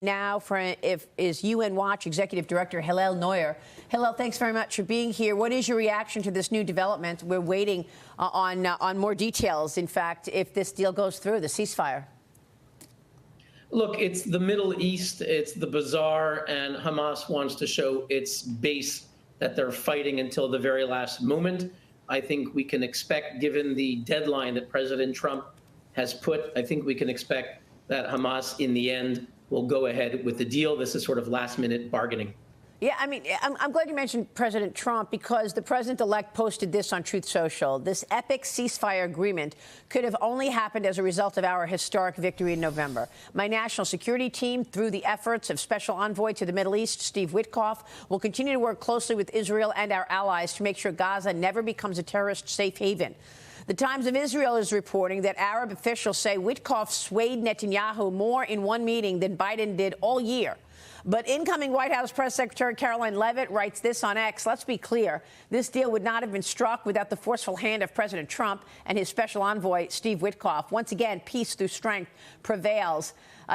Now is UN Watch Executive Director Hillel Neuer. Hillel, thanks very much for being here. What is your reaction to this new development? We're waiting on more details, in fact, if this deal goes through, the ceasefire. Look, it's the Middle East, it's the bazaar, and Hamas wants to show its base that they're fighting until the very last moment. I think we can expect, given the deadline that President Trump has put, I think we can expect that Hamas, in the end, will go ahead with the deal. This is sort of last-minute bargaining. Yeah, I mean, I'm glad you mentioned President Trump, because the president-elect posted this on Truth Social. This epic ceasefire agreement could have only happened as a result of our historic victory in November. My national security team, through the efforts of Special Envoy to the Middle East, Steve Witkoff, will continue to work closely with Israel and our allies to make sure Gaza never becomes a terrorist safe haven. The Times of Israel is reporting that Arab officials say Witkoff swayed Netanyahu more in one meeting than Biden did all year. But incoming White House Press Secretary Caroline Leavitt writes this on X. Let's be clear. This deal would not have been struck without the forceful hand of President Trump and his special envoy, Steve Witkoff. Once again, peace through strength prevails.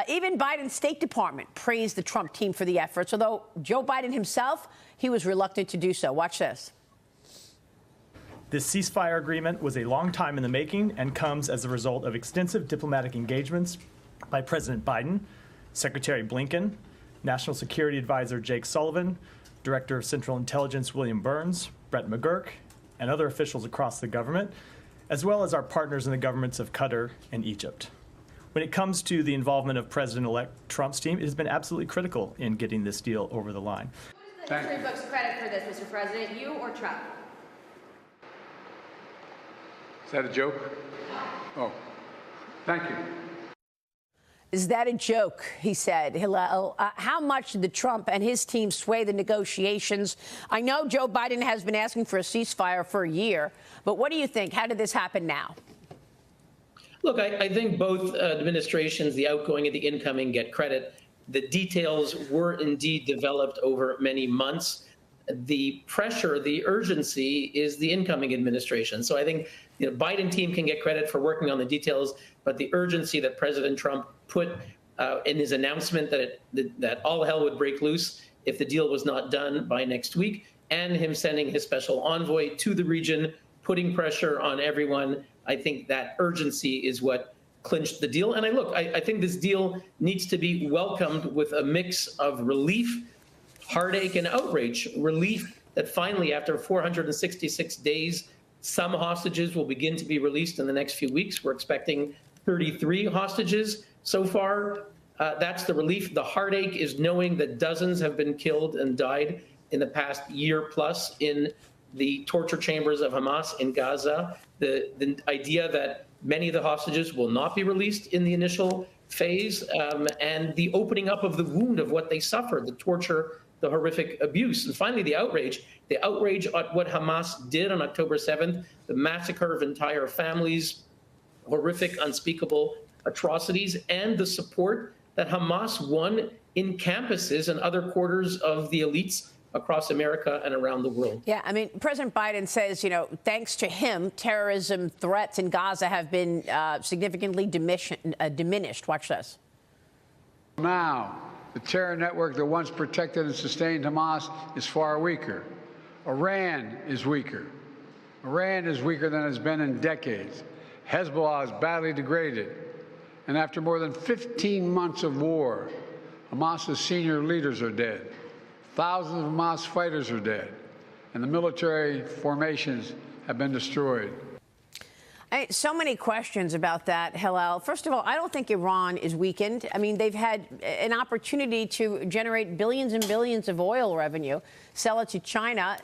Even Biden's State Department praised the Trump team for the efforts, although Joe Biden himself, he was reluctant to do so. Watch this. This ceasefire agreement was a long time in the making and comes as a result of extensive diplomatic engagements by President Biden, Secretary Blinken, National Security Advisor Jake Sullivan, Director of Central Intelligence William Burns, Brett McGurk, and other officials across the government, as well as our partners in the governments of Qatar and Egypt. When it comes to the involvement of President-elect Trump's team, it has been absolutely critical in getting this deal over the line. Who is the history books credit for this, Mr. President, you or Trump? Is that a joke? Oh, thank you. Is that a joke, he said. Hillel, how much did Trump and his team sway the negotiations? I know Joe Biden has been asking for a ceasefire for a year, but what do you think? How did this happen now? Look, I think both administrations, the outgoing and the incoming, get credit. The details were indeed developed over many months. The pressure, the urgency is the incoming administration. So I think the Biden team can get credit for working on the details, but the urgency that President Trump put in his announcement that all hell would break loose if the deal was not done by next week, and him sending his special envoy to the region, putting pressure on everyone, I think that urgency is what clinched the deal. And I think this deal needs to be welcomed with a mix of relief, heartache, and outrage. Relief that finally, after 466 days, some hostages will begin to be released in the next few weeks. We're expecting 33 hostages so far. That's the relief. The heartache is knowing that dozens have been killed and died in the past year plus in the torture chambers of Hamas in Gaza. The idea that many of the hostages will not be released in the initial phase, and the opening up of the wound of what they suffered, the torture, the horrific abuse. And finally, the outrage at what Hamas did on October 7th, the massacre of entire families, horrific, unspeakable atrocities, and the support that Hamas won in campuses and other quarters of the elites across America and around the world. Yeah, I mean, President Biden says, thanks to him, terrorism threats in Gaza have been significantly diminished. Watch this. Now, the terror network that once protected and sustained Hamas is far weaker. Iran is weaker. Iran is weaker than it's been in decades. Hezbollah is badly degraded. And after more than 15 months of war, Hamas's senior leaders are dead. Thousands of Hamas fighters are dead. And the military formations have been destroyed. So many questions about that, Hillel. First of all, I don't think Iran is weakened. I mean, they've had an opportunity to generate billions and billions of oil revenue, sell it to China.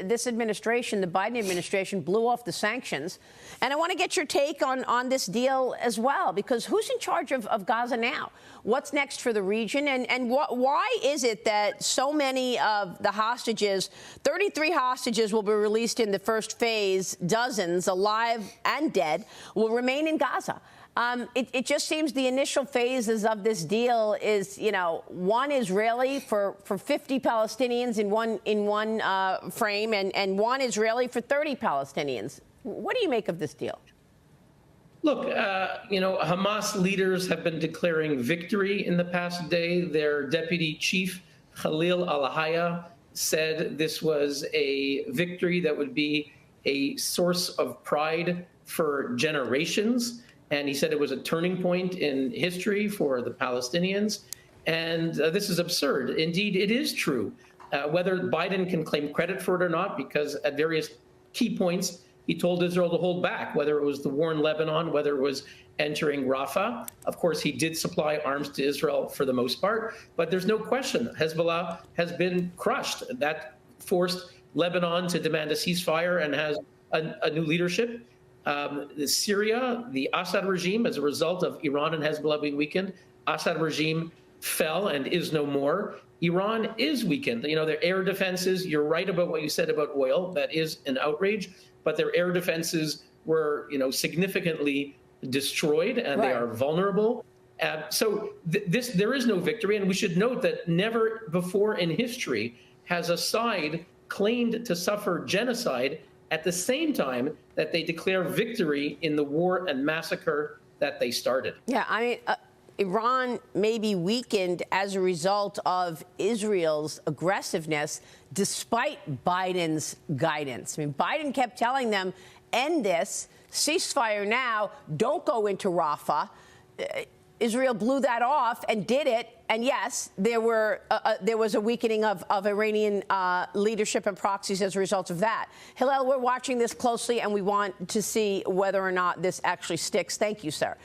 This administration, the Biden administration, blew off the sanctions. And I want to get your take on this deal as well, because who's in charge of Gaza now? What's next for the region? And why is it that so many of the hostages, 33 hostages will be released in the first phase, dozens alive and dead, will remain in Gaza? It just seems the initial phases of this deal is, one Israeli for 50 Palestinians in one frame, and one Israeli for 30 Palestinians. What do you make of this deal? Look, Hamas leaders have been declaring victory in the past day. Their deputy chief, Hillel al-Haya, said this was a victory that would be a source of pride for generations. And he said it was a turning point in history for the Palestinians. And this is absurd. Indeed, it is true. Whether Biden can claim credit for it or not, because at various key points, he told Israel to hold back, whether it was the war in Lebanon, whether it was entering Rafah. Of course, he did supply arms to Israel for the most part, but there's no question Hezbollah has been crushed. That forced Lebanon to demand a ceasefire and has a new leadership. Syria, the Assad regime, as a result of Iran and Hezbollah being weakened, Assad regime fell and is no more. Iran is weakened. Their air defenses, you're right about what you said about oil. That is an outrage. But their air defenses were, significantly destroyed, and They are vulnerable. So there is no victory. And we should note that never before in history has a side claimed to suffer genocide at the same time that they declare victory in the war and massacre that they started. Yeah, I mean, Iran may be weakened as a result of Israel's aggressiveness, despite Biden's guidance. I mean, Biden kept telling them, end this, ceasefire now, don't go into Rafah. Israel blew that off and did it. And yes, there was a weakening of Iranian leadership and proxies as a result of that. Hillel, we're watching this closely, and we want to see whether or not this actually sticks. Thank you, sir.